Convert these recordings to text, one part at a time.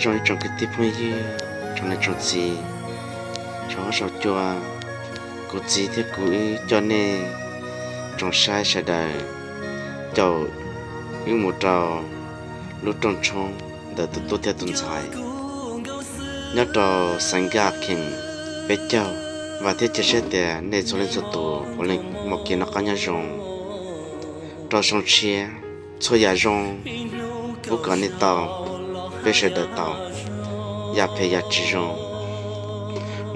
rồi trong cái tiếp mới như trong này trong gì cho sao cho cô gì thế cô cho nên trong sai sai đời cho những một trò lúc trong để tôi theo tuần sai nhớ trò sáng gà kinh bé cháu và thiết chế sẽ để nên số lên số tổ của lên một cái nó có nhau rong trò song chia cho nhà rong bố còn nên tàu bé sẽ đợi tàu nhà phải nhà chỉ rong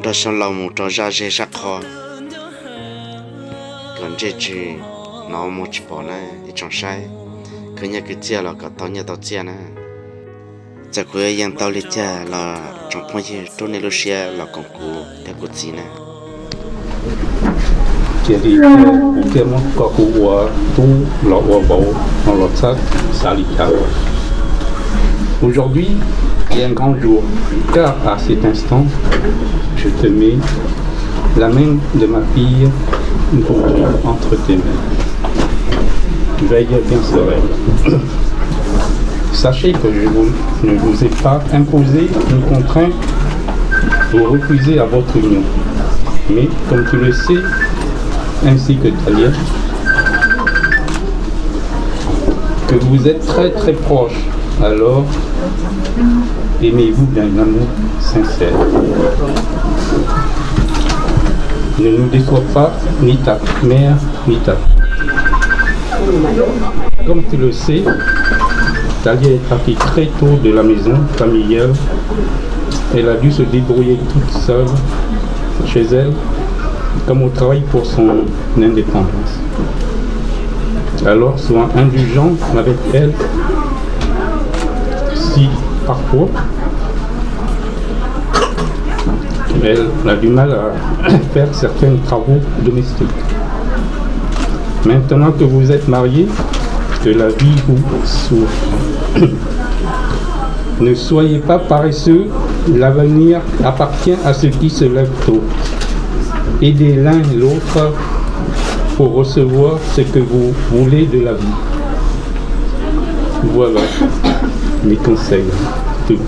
trò song lòng một trò ra dễ sắc khó còn dễ chỉ nó một chỉ bỏ này trong sai cứ nhà cứ chia là cả tàu nhà tàu chia này giờ cuối yang tàu lịch chia là trong phong gì trong này Russia là còn cũ theo cũ gì này chỉ đi cái món có cũ tu lọ bầu nó lọt sát xả lịch cao. Aujourd'hui est un grand jour car à cet instant je te mets la main de ma fille entre tes mains. Veille bien sereine. Sachez que je ne vous ai pas imposé ni contraint ou refusé à votre union. Mais comme tu le sais, ainsi que Talia, que vous êtes très très proches, alors aimez-vous d'un amour sincère. Ne nous déçois pas, ni ta mère, ni ta fille. Comme tu le sais, Talia est partie très tôt de la maison familiale. Elle a dû se débrouiller toute seule chez elle, comme au travail pour son indépendance. Alors sois indulgent avec elle si parfois elle a du mal à faire certains travaux domestiques. Maintenant que vous êtes mariés, que la vie vous souffre. Ne soyez pas paresseux, l'avenir appartient à ceux qui se lèvent tôt. Aidez l'un l'autre pour recevoir ce que vous voulez de la vie. Voilà mes conseils. Tout.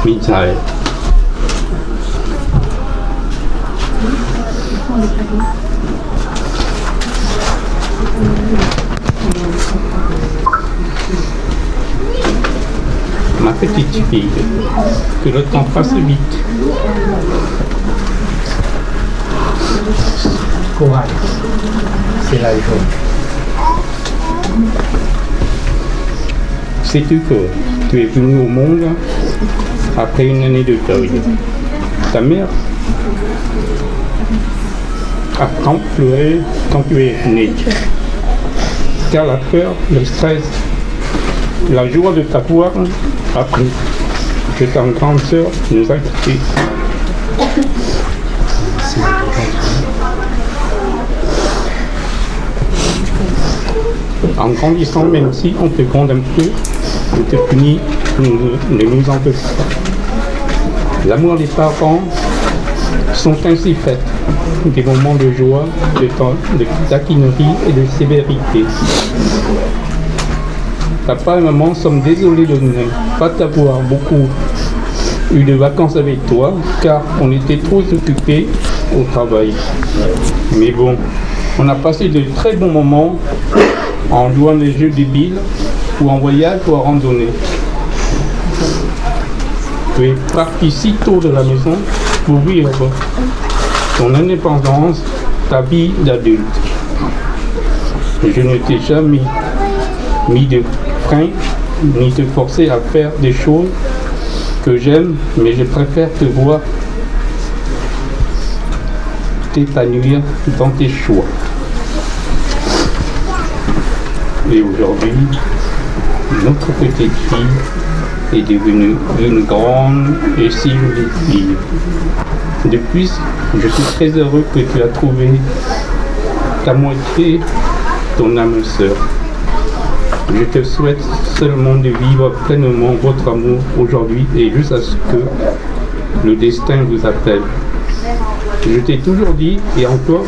Michael. Ma petite fille, que le temps passe vite. Courage, c'est la joie. Sais-tu que tu es venu au monde après une année de deuil? Ta mère a tant pleuré quand tu es né. Car la peur, le stress, la joie de t'avoir a pris. Que ta grande sœur nous a quittés. En grandissant, même si on te gronde un peu, on te punit, ne nous en veux pas. L'amour des parents sont ainsi faits. Des moments de joie, de taquinerie et de sévérité. Papa et maman sommes désolés de ne pas t'avoir beaucoup eu de vacances avec toi, car on était trop occupés au travail. Mais bon, on a passé de très bons moments en jouant des jeux débiles ou en voyage ou en randonnée. Tu es parti si tôt de la maison pour vivre ton indépendance, ta vie d'adulte. Je ne t'ai jamais mis de frein ni te forcer à faire des choses que j'aime, mais je préfère te voir t'épanouir dans tes choix. Et aujourd'hui, notre petite fille est devenue une grande et si jolie fille. Depuis, je suis très heureux que tu as trouvé ta moitié, ton âme sœur. Je te souhaite seulement de vivre pleinement votre amour aujourd'hui et jusqu'à ce que le destin vous appelle. Je t'ai toujours dit, et encore,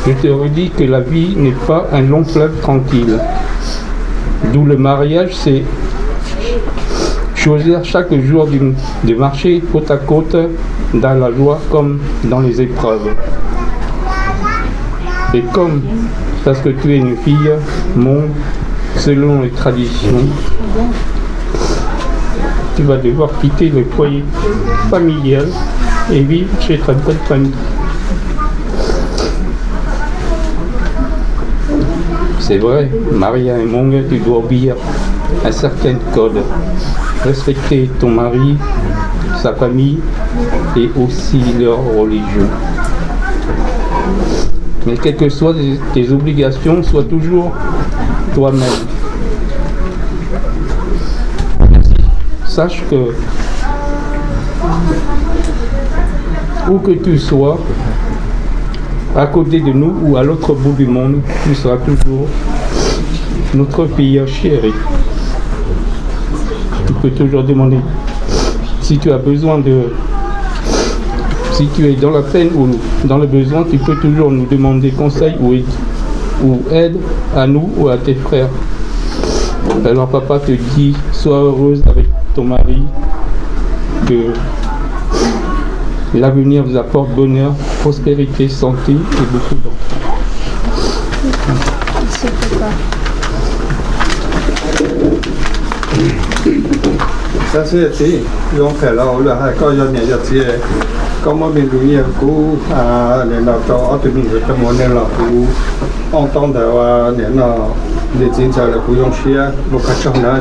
Je te redis que la vie n'est pas un long fleuve tranquille. D'où le mariage, c'est choisir chaque jour de marcher côte à côte dans la joie comme dans les épreuves. Et comme, parce que tu es une fille, selon les traditions, tu vas devoir quitter le foyer familial et vivre chez ta belle famille. C'est vrai, Maria et Mong, tu dois obéir à certains codes. Respecter ton mari, sa famille et aussi leur religion. Mais quelles que soient tes obligations, sois toujours toi-même. Sache que où que tu sois, à côté de nous ou à l'autre bout du monde, tu seras toujours notre fille chérie. Tu peux toujours demander si tu as besoin si tu es dans la peine ou dans le besoin, tu peux toujours nous demander conseil ou aide à nous ou à tes frères. Alors papa te dit, sois heureuse avec ton mari, que l'avenir vous apporte bonheur, prospérité, santé et beaucoup d'enfants. Merci papa. Ça c'est donc là là có do nhà giật gì có một bên đối nhiều cú nên là cho ở tụi mình cái món nên là cú ông tông đầu nên là để chính xác là cú dùng xia một cái trong đó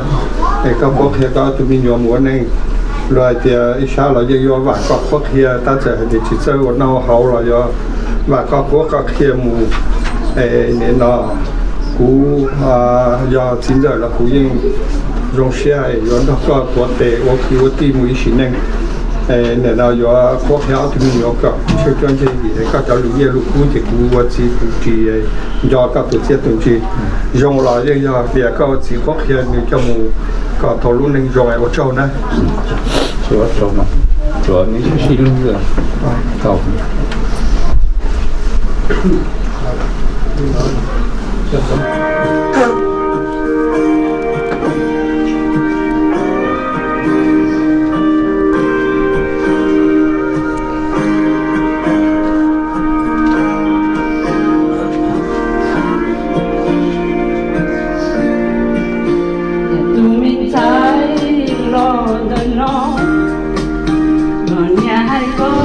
để các bác kia có tụi mình dùng món này rồi thì ít sao là do và các bác kia ta sẽ để chỉ cho nó hậu là do và các bác kia mù nên là cú do chính xác là cú dùng xe rồi nó có tuột tệ hoặc khi tìm một cái này nên là do có theo thì mình có chưa cho gì thì các cháu lúc lúc cũ thì cũ và chỉ do các tổ chức tổ chức dùng là do việc các chỉ có khi mình cho một có thầu luôn nên dùng ở châu này châu mà châu này chỉ luôn rồi tàu Hãy subscribe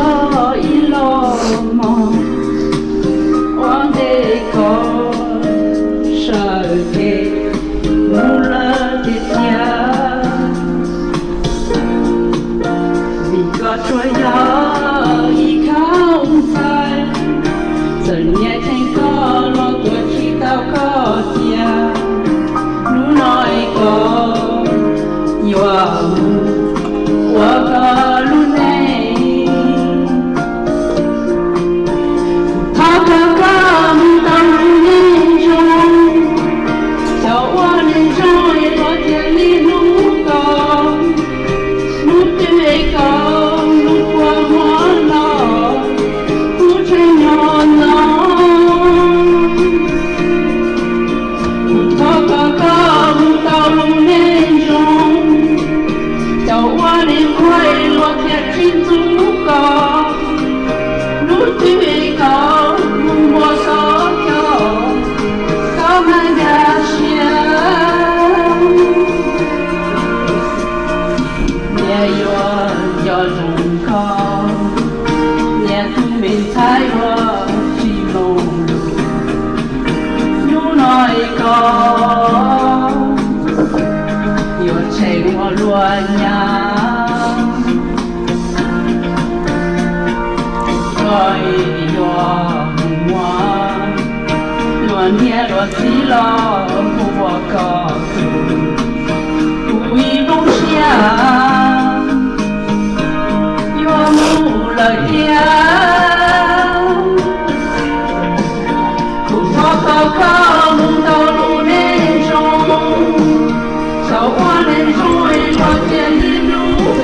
cho kênh Ghiền Mì Gõ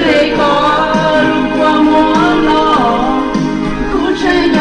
để không bỏ lỡ những video hấp dẫn.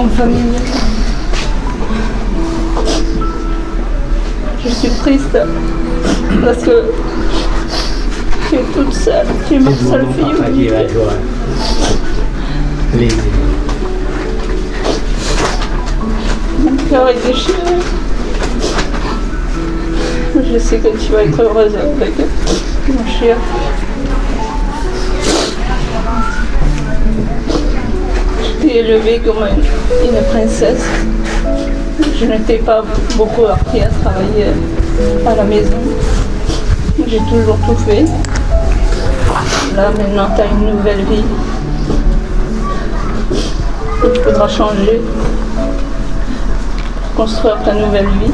comme famille. Je suis triste parce que tu es toute seule, tu es ma seule fille unique. Mon cœur est déchiré. Je sais que tu vas être heureuse avec mon chien. Je t'ai élevée comme une princesse. Je ne t'ai pas beaucoup appris à travailler à la maison. J'ai toujours tout fait. Là, maintenant, tu as une nouvelle vie. Il faudra changer pour construire ta nouvelle vie.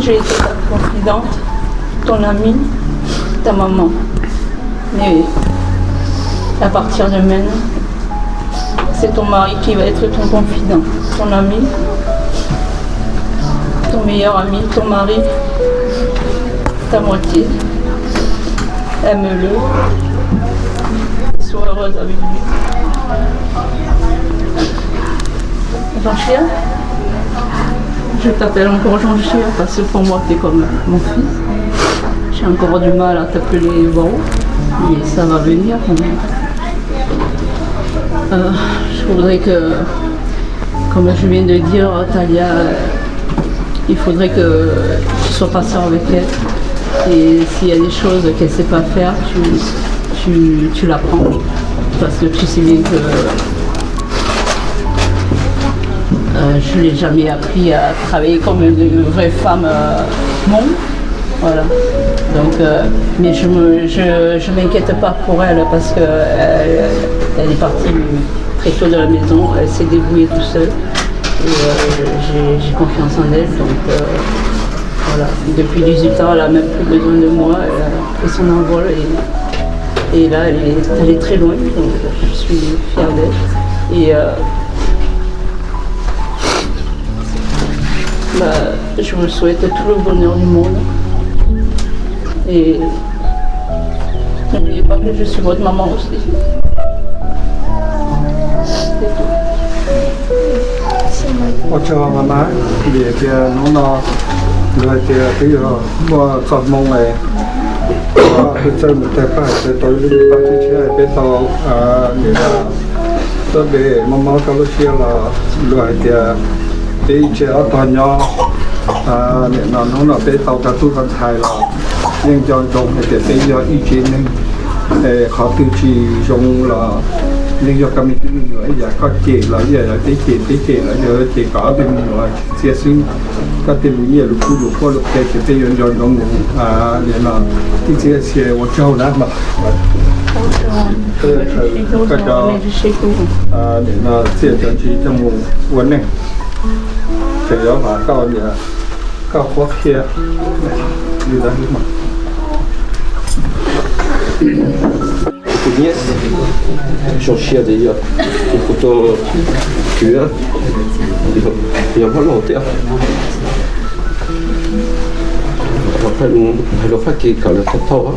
J'ai été ta confidente, ton amie, ta maman. Mais à partir de maintenant, c'est ton mari qui va être ton confident, ton ami, ton meilleur ami, ton mari, ta moitié. Aime-le. Sois heureuse avec lui. Jean-Chien, je t'appelle encore Jean-Chien parce que pour moi tu es comme mon fils. J'ai encore du mal à t'appeler Bon, mais ça va venir. Je voudrais que, comme je viens de dire, Talia, il faudrait que tu sois patient avec elle. Et s'il y a des choses qu'elle ne sait pas faire, tu l'apprends. Parce que tu sais bien que je ne l'ai jamais appris à travailler comme une vraie femme monde. Voilà. Donc, mais je m'inquiète pas pour elle parce qu'elle elle est partie très tôt de la maison, elle s'est débrouillée toute seule. Et j'ai confiance en elle. Donc voilà. Depuis 18 ans, elle n'a même plus besoin de moi. Elle a pris son envol et là, elle est très loin. Donc je suis fière d'elle. Et je me souhaite tout le bonheur du monde. Et n'oubliez pas que je suis votre maman aussi. C'est tout. Cho mama để kia nó rồi thì cái mua cọp mông này cái chân một tay phải cái tối đi bắt cái xe cái tàu để là tôi về mama cái lúc kia là rồi thì đi chơi toàn nhau để nó cái tàu cả tu con thai là nhưng cho trong thì cái do ý kiến nên họ tiêu chí trong là nhưng do kami tu nữa giờ có chị là giờ là tí chị là giờ chị có bên nữa chia sinh các tiền nhiều lúc có lúc cái tiền dọn dọn đông để là tí chia một châu đó mà cái đó để là chia cho chị trong một vấn này thì đó mà cao giờ cao khó kia như đó mà Nièce, Jean-Chien d'ailleurs, une photo QR, il y a volontaire. Après, elle a fait quand le temps.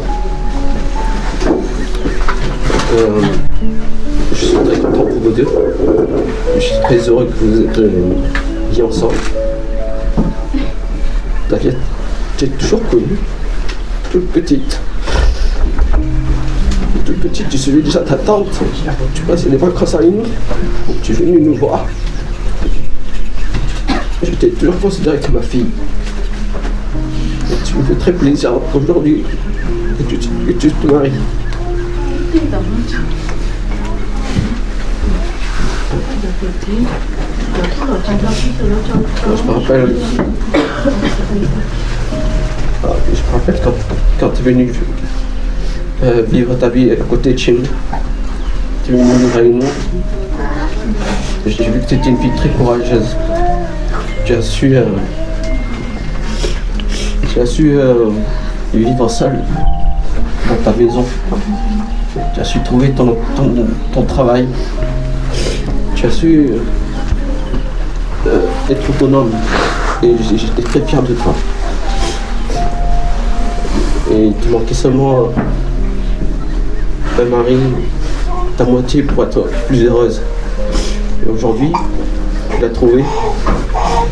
Je suis très content pour vous deux. Je suis très heureux que vous êtes bien ensemble. T'inquiète, j'ai toujours connu, toute petite. Toute petite, tu suis déjà ta tante. Tu passes les vacances à nous. Tu es venue nous voir. Je t'ai toujours considéré comme ma fille. Et tu me fais très plaisir aujourd'hui que tu te maries. Je me rappelle. Quand tu es venu vivre ta vie à côté de chez nous. Tu es venu vivre avec nous. J'ai vu que tu étais une fille très courageuse. Tu as su vivre seule dans ta maison. Tu as su trouver ton travail. Tu as su être autonome. Et j'étais très fier de toi. Et il te manquait seulement un mari, ta moitié pour être plus heureuse. Et aujourd'hui, tu l'as trouvé,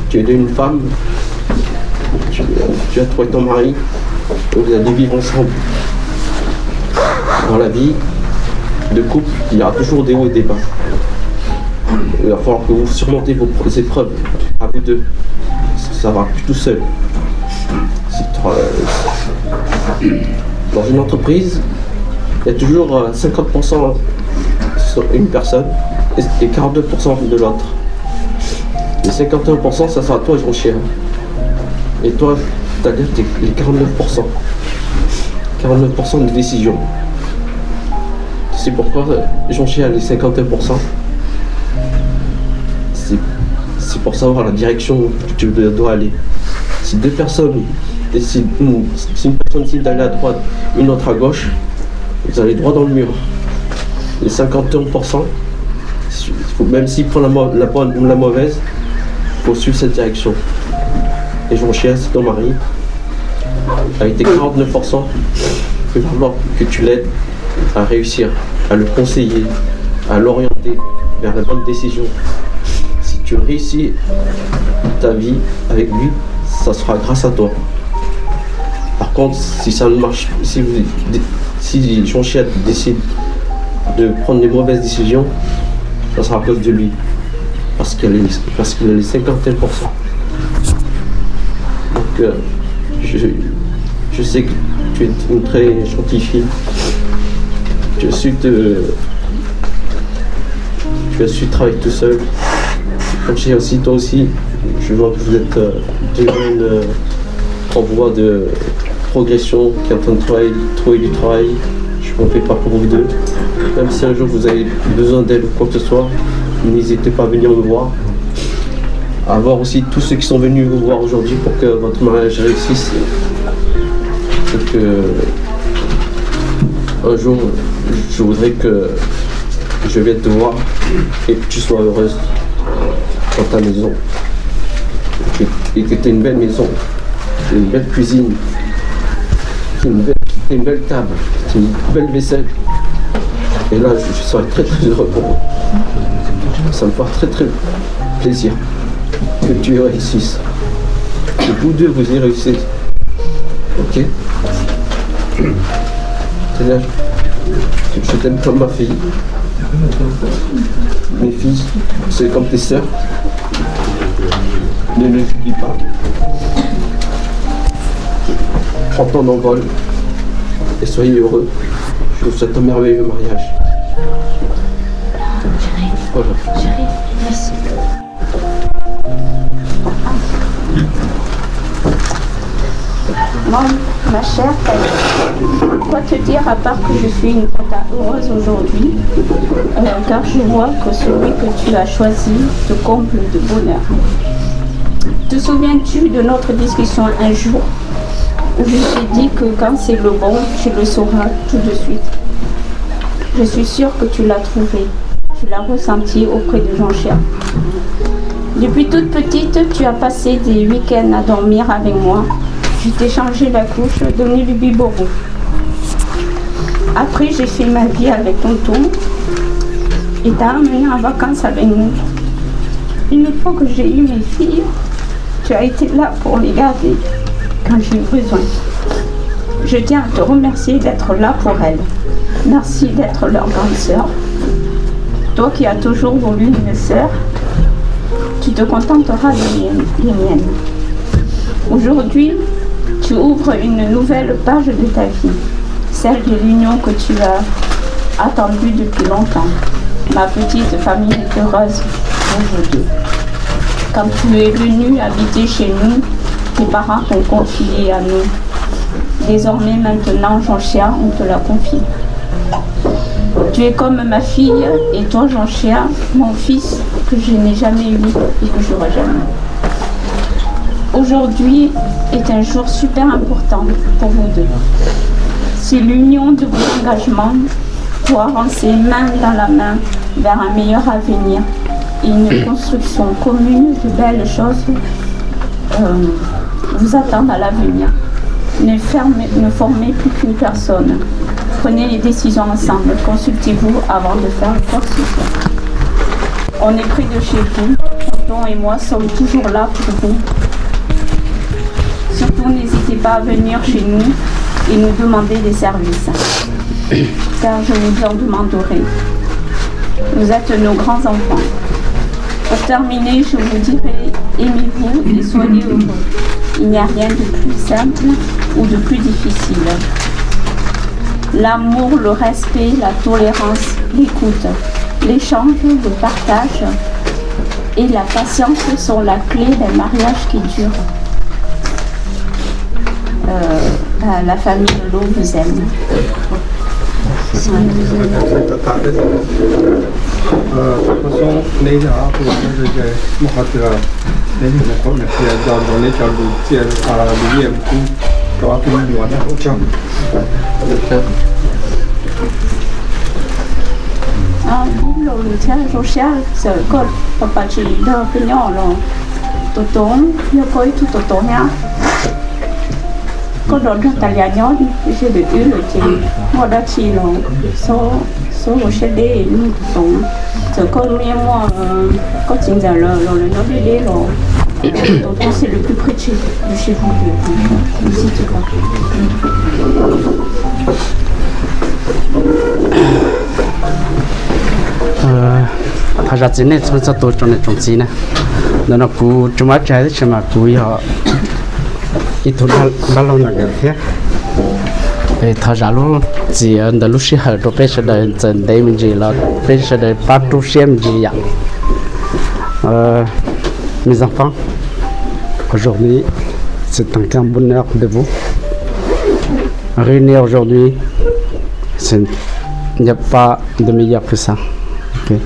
tu es devenu une femme, tu as trouvé ton mari, et vous allez vivre ensemble. Dans la vie de couple, il y aura toujours des hauts et des bas. Il va falloir que vous surmontez vos épreuves à vous deux. Ça va plus tout seul. Dans une entreprise, il y a toujours 50% sur une personne et 42% de l'autre. Les 51%, ça sera toi et ton chien. Et toi, c'est-à-dire les 49%. 49% de décision. C'est pourquoi Jean-Chien a les 51%. C'est pour savoir la direction où tu dois aller. Si deux personnes décident, si une personne décide d'aller à droite, une autre à gauche, vous allez droit dans le mur. Les 51%, même s'il prend la bonne ou la mauvaise, il faut suivre cette direction. Et Jean-Chien, c'est ton mari. Avec tes 49%, il va falloir que tu l'aides à réussir, à le conseiller, à l'orienter vers la bonne décision. Si tu réussis ta vie avec lui, ça sera grâce à toi. Par contre, si ça ne marche, si Jean-Chien décide de prendre des mauvaises décisions, ça sera à cause de lui. Parce qu'il a les 51%. Donc, je sais que tu es une très gentille fille. Tu as su travailler tout seul. Comme je sais aussi, toi aussi, je vois que vous êtes deux jeunes en voie de progression, qui est en train de trouver du travail. Je ne m'en fais pas pour vous deux. Même si un jour vous avez besoin d'aide ou quoi que ce soit, n'hésitez pas à venir me voir. À voir aussi tous ceux qui sont venus vous voir aujourd'hui pour que votre mariage réussisse. Et que un jour, je voudrais que je vienne te voir et que tu sois heureuse dans ta maison. Et que tu aies une belle maison, une belle cuisine, une belle table, une belle vaisselle. Et là, je serai très très heureux pour vous. Ça me fera très très plaisir que tu réussisses. Que vous deux vous y réussissez. Ok? C'est-à-dire, je t'aime comme ma fille. Mes filles, c'est comme tes sœurs. Ne les oublie pas. Prends ton envol et soyez heureux. Je vous souhaite un merveilleux mariage. Voilà. Chérie, merci. Maman, ma chère, quoi te dire à part que je suis une tata heureuse aujourd'hui, car je vois que celui que tu as choisi te comble de bonheur. Te souviens-tu de notre discussion un jour où je t'ai dit que quand c'est le bon, tu le sauras tout de suite. Je suis sûre que tu l'as trouvé, tu l'as ressenti auprès de Jean-Chien. Depuis toute petite, tu as passé des week-ends à dormir avec moi. Je t'ai changé la couche, donné le biberon. Après, j'ai fait ma vie avec tonton et t'as amené en vacances avec nous. Une fois que j'ai eu mes filles, tu as été là pour les garder quand j'ai eu besoin. Je tiens à te remercier d'être là pour elles. Merci d'être leur grande sœur. Toi qui as toujours voulu une sœur, tu te contenteras des miennes. Aujourd'hui, tu ouvres une nouvelle page de ta vie, celle de l'union que tu as attendue depuis longtemps. Ma petite famille est heureuse aujourd'hui. Quand tu es venu habiter chez nous, tes parents t'ont confié à nous. Désormais, maintenant, Jean-Chien, on te l'a confié. Tu es comme ma fille et toi, Jean-Chien, mon fils, que je n'ai jamais eu et que je n'aurai jamais. Aujourd'hui est un jour super important pour vous deux. C'est l'union de vos engagements pour avancer main dans la main vers un meilleur avenir et une construction commune de belles choses vous attendent à l'avenir. Ne formez plus qu'une personne. Prenez les décisions ensemble. Consultez-vous avant de faire quoi que ce soit. On est près de chez vous. Tonton et moi sommes toujours là pour vous. Surtout, n'hésitez pas à venir chez nous et nous demander des services. Car je vous en demanderai. Vous êtes nos grands enfants. Pour terminer, je vous dirai, aimez-vous et soyez heureux. Il n'y a rien de plus simple ou de plus difficile. L'amour, le respect, la tolérance, l'écoute, l'échange, le partage et la patience sont la clé d'un mariage qui dure. La famille de l'eau vous aime. De toute façon, les gens pour social, c'est quoi papa chỉ đỡ cái nhỏ rồi tôi tốn nhớ coi tôi tốn nha có đón ra tài liệu nhỏ đi sẽ được yếu rồi chị mua đã chi rồi số sẽ để luôn tốn giờ con mẹ mua có chuyện giờ rồi nó đi để rồi tonton c'est le plus près de chez vous ici tu vois. Thật ra chính này chúng ta tôi trong này trồng gì nè, nó cú chúng ta trái thì mà cú họ ít thôi bao lâu là thế, thì thật ra luôn chỉ ở đó lúc xưa rồi bây giờ đời dần đây mình chỉ là bây giờ đời bắt đầu xem gì vậy, mes enfants, aujourd'hui c'est un grand bonheur de vous réunir aujourd'hui, il n'y a pas de meilleur que ça. Okay.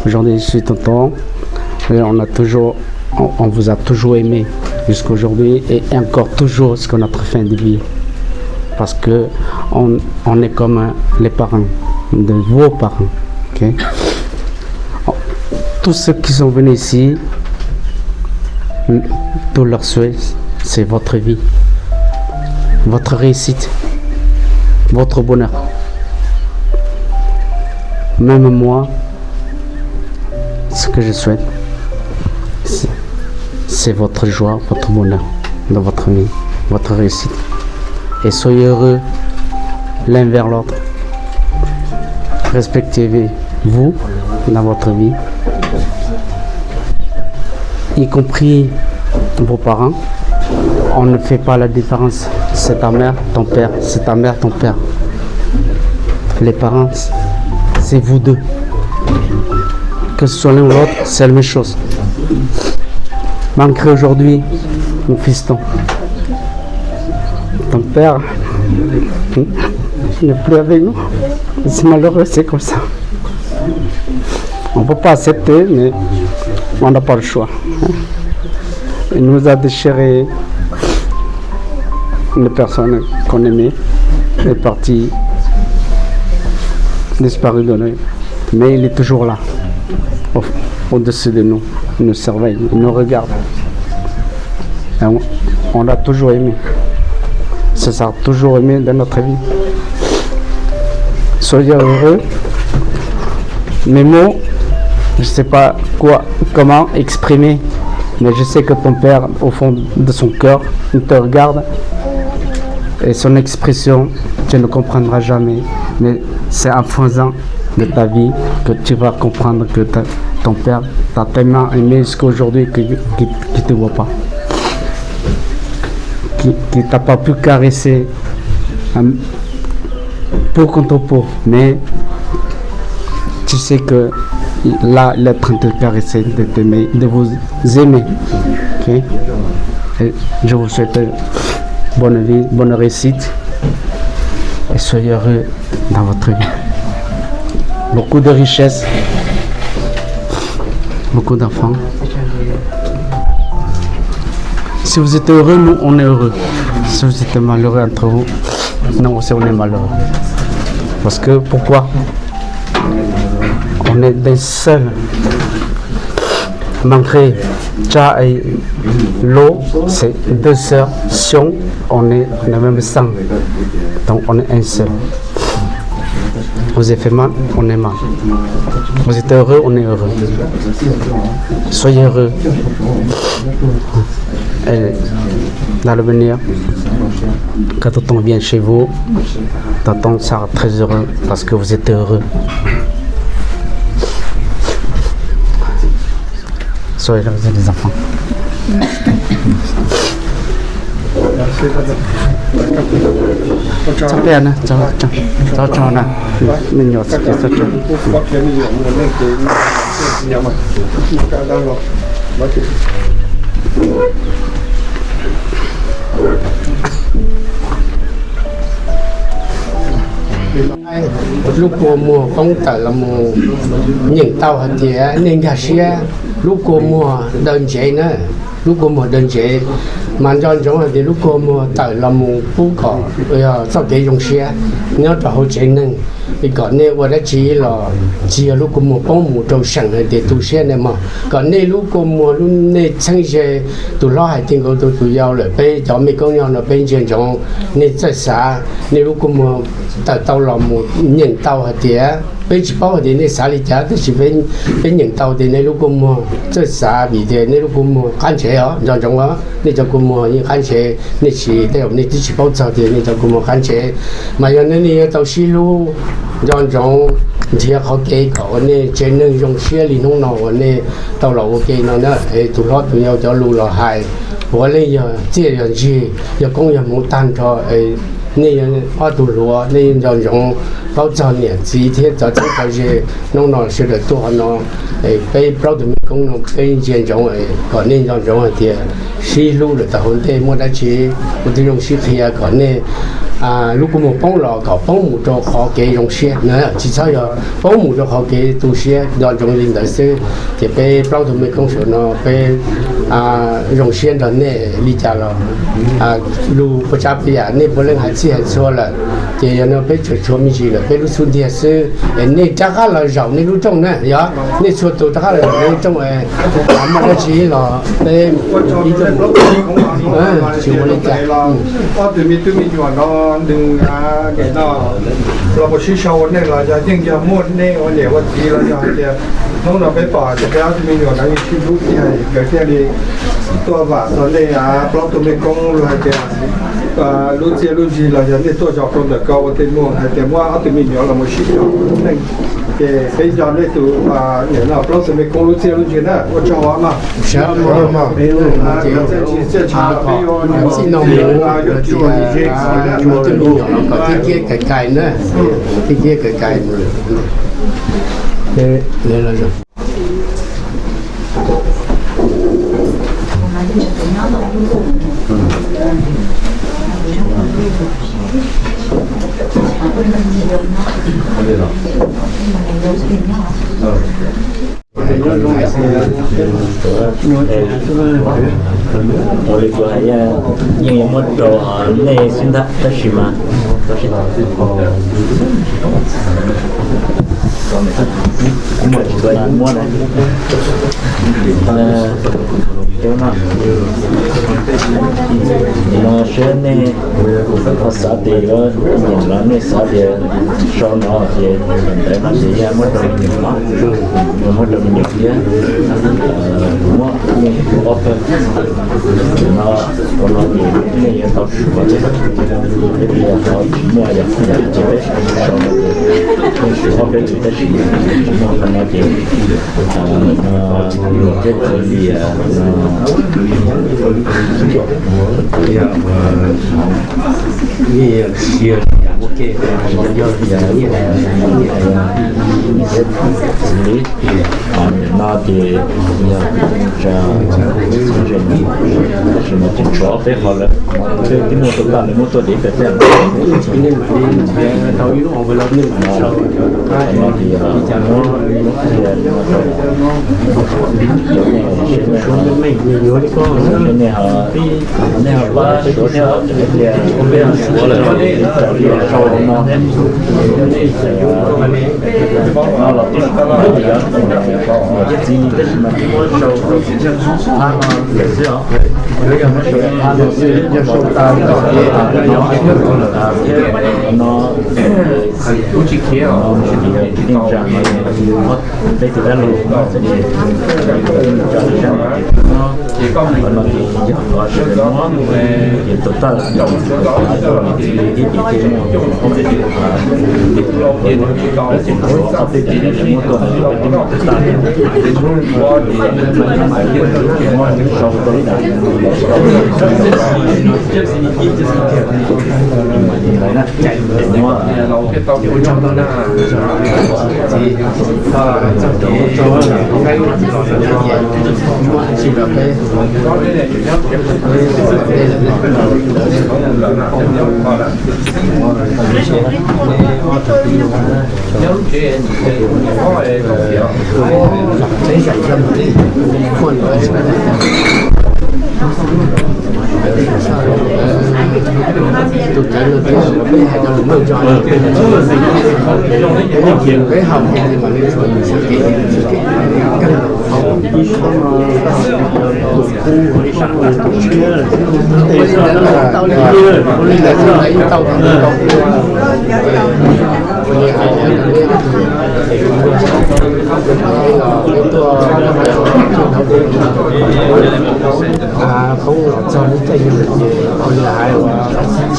Aujourd'hui, je suis tonton et on vous a toujours aimé jusqu'aujourd'hui et encore toujours jusqu'à notre fin de vie. Parce que on est comme les parents de vos parents. Okay. Tous ceux qui sont venus ici, tous leurs souhaits, c'est votre vie, votre réussite, votre bonheur. Même moi, ce que je souhaite, c'est votre joie, votre bonheur dans votre vie, votre réussite. Et soyez heureux l'un vers l'autre. Respectez-vous dans votre vie, y compris vos parents. On ne fait pas la différence. C'est ta mère, ton père, c'est ta mère, ton père. Les parents, c'est vous deux. Que ce soit l'un ou l'autre, c'est la même chose. Manquerait aujourd'hui mon fiston. Ton père n'est plus avec nous. C'est malheureux, c'est comme ça. On ne peut pas accepter, mais on n'a pas le choix. Il nous a déchiré une personne qu'on aimait. Elle est partie, disparue de nous. Mais il est toujours là, au-dessus de nous. Il nous surveille, il nous regarde. Et on l'a toujours aimé. Ça sera toujours aimé dans notre vie. Soyez heureux. Mes mots, je ne sais pas comment exprimer, mais je sais que ton père, au fond de son cœur, il te regarde. Et son expression, tu ne comprendras jamais. Mais c'est en faisant de ta vie que tu vas comprendre que ton père t'a tellement aimé jusqu'à aujourd'hui qu'il ne te voit pas. Qui ne t'a pas pu caresser peau contre peau. Mais tu sais que là, il est en train de te caresser, de t'aimer, de vous aimer. Okay? Et je vous souhaite bonne vie, bonne réussite. Et soyez heureux dans votre vie. Beaucoup de richesses, beaucoup d'enfants. Si vous êtes heureux, nous on est heureux. Si vous êtes malheureux entre vous, nous aussi on est malheureux. Parce que pourquoi? On est des seuls malgré Cha et Lo, c'est deux sœurs, Sion, on est le même sang, donc on est un seul. Vous avez fait mal, on est mal. Vous êtes heureux, on est heureux. Soyez heureux. Et dans l'avenir, quand tonton vient chez vous, tonton sera très heureux parce que vous êtes heureux. Soyez là, vous êtes des enfants. Chắc đen nè, cho nè, mình nhỏ cái sắt cho. Lúc cô mua không phải là mua những tàu hạt tía nên gà xe lúc cô mua đơn chế nữa lúc cô mua đơn chế mà trong thì lúc cô mua tại là mua phú cỏ bây giờ sau cái dùng xe nhớ cho hỗ trợ nên thì còn nếu qua đó chỉ là lúc cô mua bông mua trâu sẵn để tu xe này mà còn nếu lúc cô mua lúc này sang xe tu lo hay tiền của tu giàu lại bây giờ mấy con nhau là bên trên trong nên rất xa nếu lúc cô mua tại tàu là một những tàu hạt tía bên chỉ bảo thì nên xả đi trả tức chỉ bên những tàu thì nên lúc cô mua rất xa vì thế nên lúc cô mua khán chế đó trong đó nên cho cô mua những khán chế nên chỉ để nên chỉ bảo cho thì nên cho cô mua khán chế mà giờ nên tàu xí lu trong thì họ kê có nên trên nên dùng xe liền không nào nên tàu lẩu ok nó nữa tụi nó tụi nhau cho lu là hai của lấy giờ chia giờ gì giờ công nhân muốn tan cho nên hoa tụ lúa nên dùng bao giờ nhỉ chỉ thế cho chúng ta gì nông nó sẽ được tốt nó cái bao nhiêu công nó cái diện giống còn nên dùng thì xí lu được tạo hồn thế mua đã chỉ một tí dùng xí kia còn nên lúc một bông lò có bông một chỗ họ kê dùng xe nữa chỉ sao giờ bông một chỗ họ kê tu xe do dùng linh đại sư thì cái bao nhiêu công sự nó cái dùng xe đó này đi chợ rồi lúc bây giờ này bây giờ hay chỉ hay xua là thì nó bây giờ xua mình chỉ là bây lúc xuân thì sư này chắc là giàu này lúc trong này nhá này xua tôi chắc là này trong này mà nó chỉ là cái đi trong chỉ muốn lên chợ đừng cái nàoเราไปชี้ชาวเนี่ยเราจะยิ่งจะมุ่งเนี่ยวันเดียววันที่เราจะน้องเราไปป่าจะไปเอาที่มีอยู่ในชีวิตที่ให้เกิดแค่นี้ตัวว่าตอนนี้เพราะตัวมีกงเราจะรู้เจรู้จีเราจะเนี่ยตัวจอบตรงเด็กก็วันที่มุ่งให้แต่ว่าเอาที่มีอยู่เราไม่ชี้ชาวนั่นcái giờ này tụ nhà nào plus mình cũng lúc chơi lúc gì nữa,我找我嘛，是嘛，这差别哟，你弄的有做一些，做的路，这些改呢，这些改呢，来了就。我就还要因为我做那现在的是嘛，都是我的，chỗ nào nó sẽ nên có xã thì có nhìn nó nên xã thì sau nó thì để nó sẽ ra mất rồi nhiều lắm mất rồi nhiều kia mất nhưng có phải nó thì nên tao sửa chứ bây giờ họ mua giờ chỉ biết sau nó thì sửa cái gì đó chỉ mua nó chỉ cái gì như xưa ok do giờ như này lý nó thì cho mà chính chỗ phải họ là cái mô tô là mô tô để phải xem nên mà đi tàu yếu họ về lâu nên mà sau nó thì nhiều đấy con nên họ ba số theo không biết số là sau cái hồng thì mà lên xuống mình sẽ kỹ căn không cho những cái như vậy là hai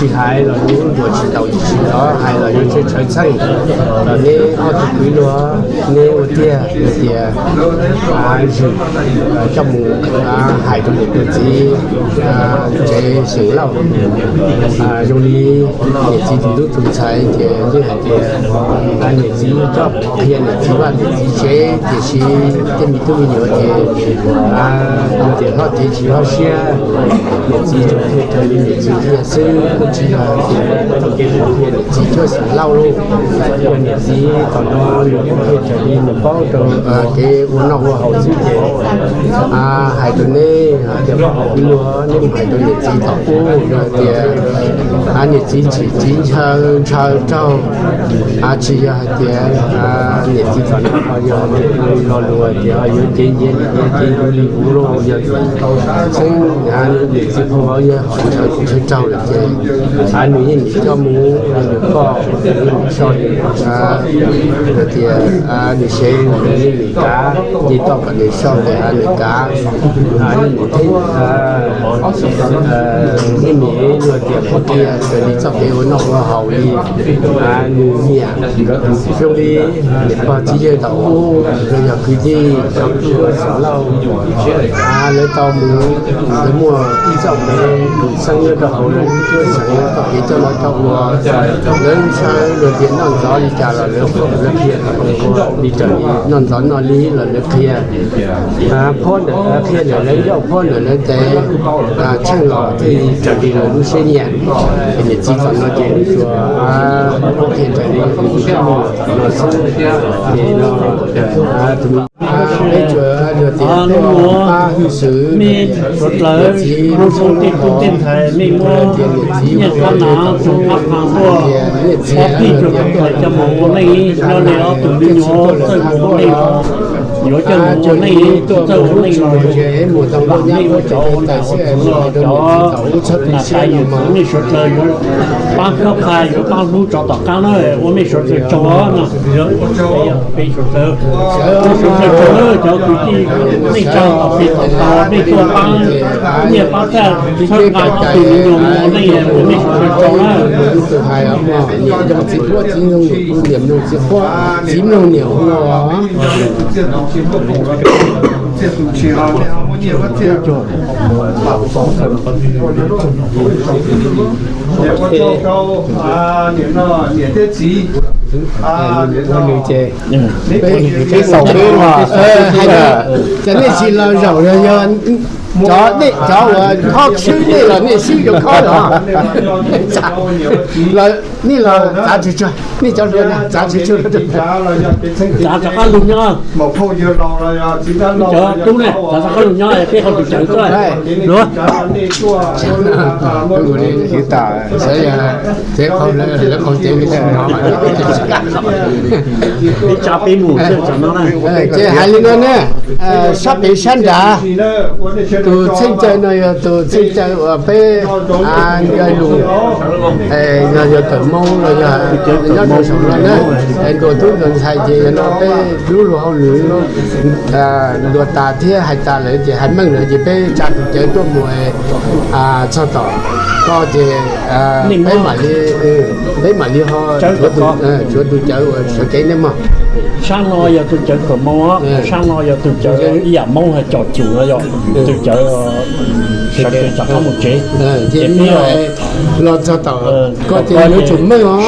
chỉ hai là những buổi chỉ đầu chỉ đó hai là những cái trời xanh là nên họ tự quý đó nên một tia gì trong hai trong những cái gì chế sinh lâu dùng đi để chỉ đủ tồn tại thì như hai thì để chỉ cho hiện để chỉ là để chỉ chế để chỉ cái mình tôi nhớ thì để họ thì chỉ họ share để chỉ cho cái thời để chỉ là sư cũng chỉ là cái để chỉ cho sinh lâu luôn để chỉ còn nó những cái thời nó có cái uốn nó hậu sự thì hai tuần này thì bây giờ nên hai tuần để chỉ thọ cô rồi thì để chỉ cho chỉ thì để chỉ còn họ giờ lo luôn thì họ giờ chỉ đi uống rồi giờ xong để chỉ không bao giờ họ cho trâu được thì nếu như cho muốn được có rồi thì để xem những cá gì to cả để sau để những cá những cái mía rồi thì có kia rồi đi sau cái nó hậu đi nhẹ xong đi để qua chỉ chơi tàu rồi giờ cứ đi sống lâu lấy tàu để mua đi dòng để sang như đầu lên chơi sang tập cái cho nó trong lên sang rồi tiền non gió đi trả là nếu không lên kia đi chơi non gió non lý là lên kia phun để kia để lấy dầu phun để lấy té chân lò thì trở đi là nó sẽ nhẹ thì chỉ còn nó chỉ cho ok trở đi nó sẽ thì nó bây giờ được tiền hư sử rất lớn không thông tin thông tin thầy mình mua nhận con nó trong mặt hàng của có khi được thầy cho một này nó này từ bên nhỏ tới một này nhớ chân một này tới một này rồi một dòng đôi nhau có chỗ tài xế đó là tại vì mình sợ trời bán khóc khai rồi bán lú cho tất cả nó我们说是做呢被说是cho quý vị nên cho bị tàu bị tua băng nhiều băng ra hơn ngày có từ nhiều món này của mình cho nó từ hai ông mà nhiều trong chỉ có chỉ nông nghiệp điểm nông chỉ có chỉ nông nhiều nó cái sầu bên mà hay là cho nên chỉ là rau rồi 找我靠吃那了，那心就靠了。你了咋去吃？你叫说呢？咋去吃了？咋这个龙娘？冇鋪要落啦呀，點解落？就都呢，咋这个龙娘也背后就讲出来，是吧？我的挺大，所以这靠那靠这个你家背母是怎么呢？这还有个呢，上北山的，都现在呢要都现在我被要路，要等猫了要做什么呢？ตัวทุกคนใช้เจนไปรู้รู้หรือตัวตาเที่ยให้ตาเลยจะหันมั่งเลยจะไปจัดเจอตัวมวยชอบต่อก็จะไปมาลีเขาชวนดูเจอสเกนเนี่ยมั้งsáng nay giờ tôi chơi cờ mông á, sáng nay giờ tôi chơi ý mông hay trò chủ rồi tôi chơi sẽ chơi chặt không một chế, chế này lo cho tàu có thể nó chuẩn mấy nó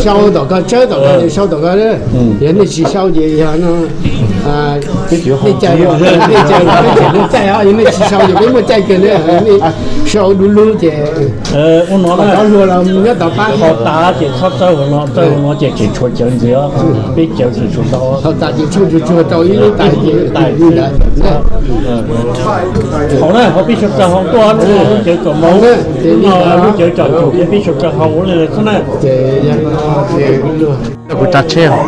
sau tàu có chơi tàu có sau tàu có đấy, hiện nay chỉ sau gì hả nó đi chơi nó chơi á, hiện nay chỉ sau thì mấy chơi cái đấy, sau đu đu thì ông nói là luôn là nhớ tàu ba họ ta chỉ thoát chơi nó chỉ chuột chơi gì á, biết chơi thì chuột đâu, họ ta chỉ chuột tàu ý tại gì đấy, họ này họ biết chuột chơi họ toan chơi cờ mông, nó chơi trò chủ biết chuột chơi họ này thế này, của ta chơi hả?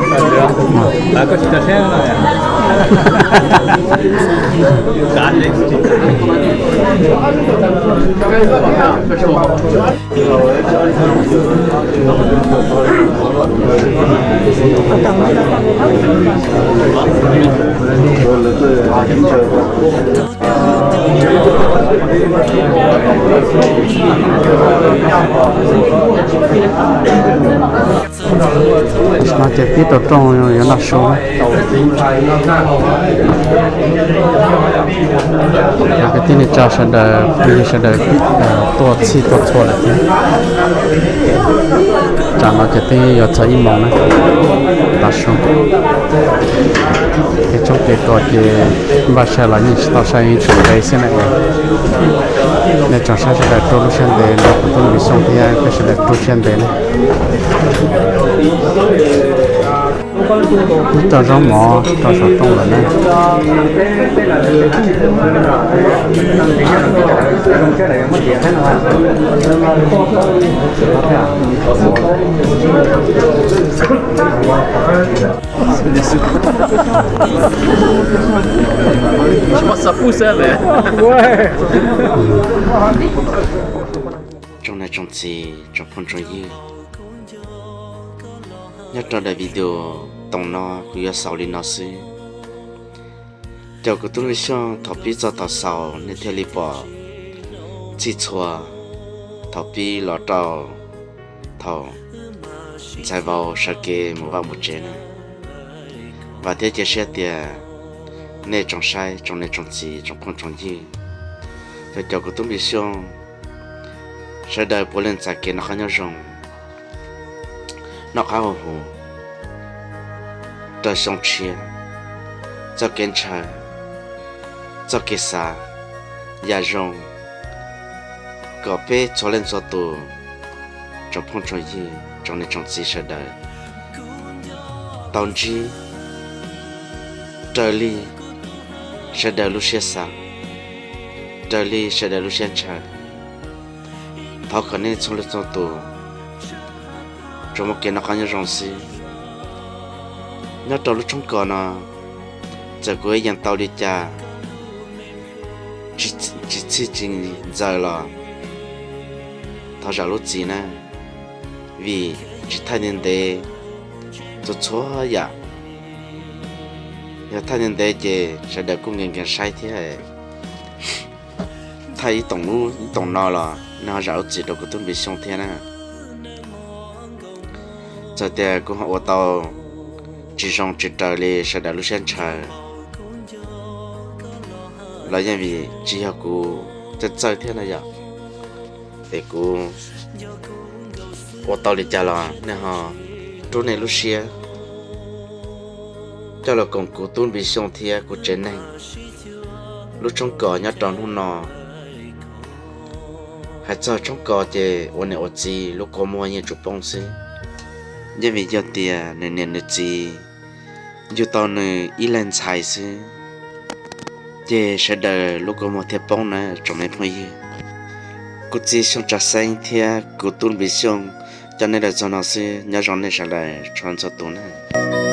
Đã có ta chơi rồi à? Cán đấy. Mà chỉ biết ở trong nó số cái tin này cho sẽ đợi bây sẽ đợi tua chi tua thua là thế chẳng nó cái tin giờ thấy mong này là số cái trong cái có cái ba sẽ là những tao sẽ những chủ đề thế này nên trong sẽ đợi trôi lên để nó cũng bị xong thì cái sẽ đợi trôi lên để này cho giống mỏ cho số trong là này Je pense que ça pousse, hein, mais... Ouais. Trong này trong gì trong phong trong gì nhất trong đại video tổng nó cứ sau đi nó xí chào cô tôi lấy xong thọ pi cho tao sau nên theo li bỏ chỉ chua thọ pi lọ trâu thọ chạy vào sát kê một vào một chén và thế chia sẻ tiền nên trong sai trong này trong gì trong phong trong gì rồi chào cô tôi lấy xong sẽ đợi bố lên chạy kê nó khó nhau rồng nó khá hồ hồ đời sống chia cho kiến trời cho kế xa nhà rồng có bê cho lên cho tù trong phong trò gì trong này trong gì sẽ đợi tàu chi trời ly sẽ đợi lúc xe xa trời ly sẽ đợi lúc xe trời tháo khả nên cho lên cho tù trong một cái nó khó như rong xí nhớ trâu lúc trong cỏ nó giờ cô ấy dàn tàu đi cha chỉ giờ là tháo ra lúc gì nè vì chỉ thay nên để cho chúa ya ya thay nên để chỉ sẽ được công nghệ cái sai thế này thay tổng nó là nó ra lúc gì đâu có tuân bị xong thế nè giờ thì cô họ tàu chỉ trong chỉ trời li sẽ đã lúc sáng trời là nhân vì chỉ học cô chân chơi thế này vậy để cô họ tàu đi trả là nên họ chỗ này lúc xưa cho là cùng cô tuân bị xong thì cô trên này lúc trong cỏ nhát tròn hôn nọ hãy cho trong cỏ thì ôn này ôn gì lúc có mua như chụp bông xí như vì giờ tiền nên nên được gì dù tao này ít lần xài xí thì sẽ đợi lúc có mua thiệp bông nữa trong này thôi cô chỉ xong trả xanh thì cô tuân bị xong cho nên là cho nó xí nhớ rằng này sẽ là chọn cho tôi nữa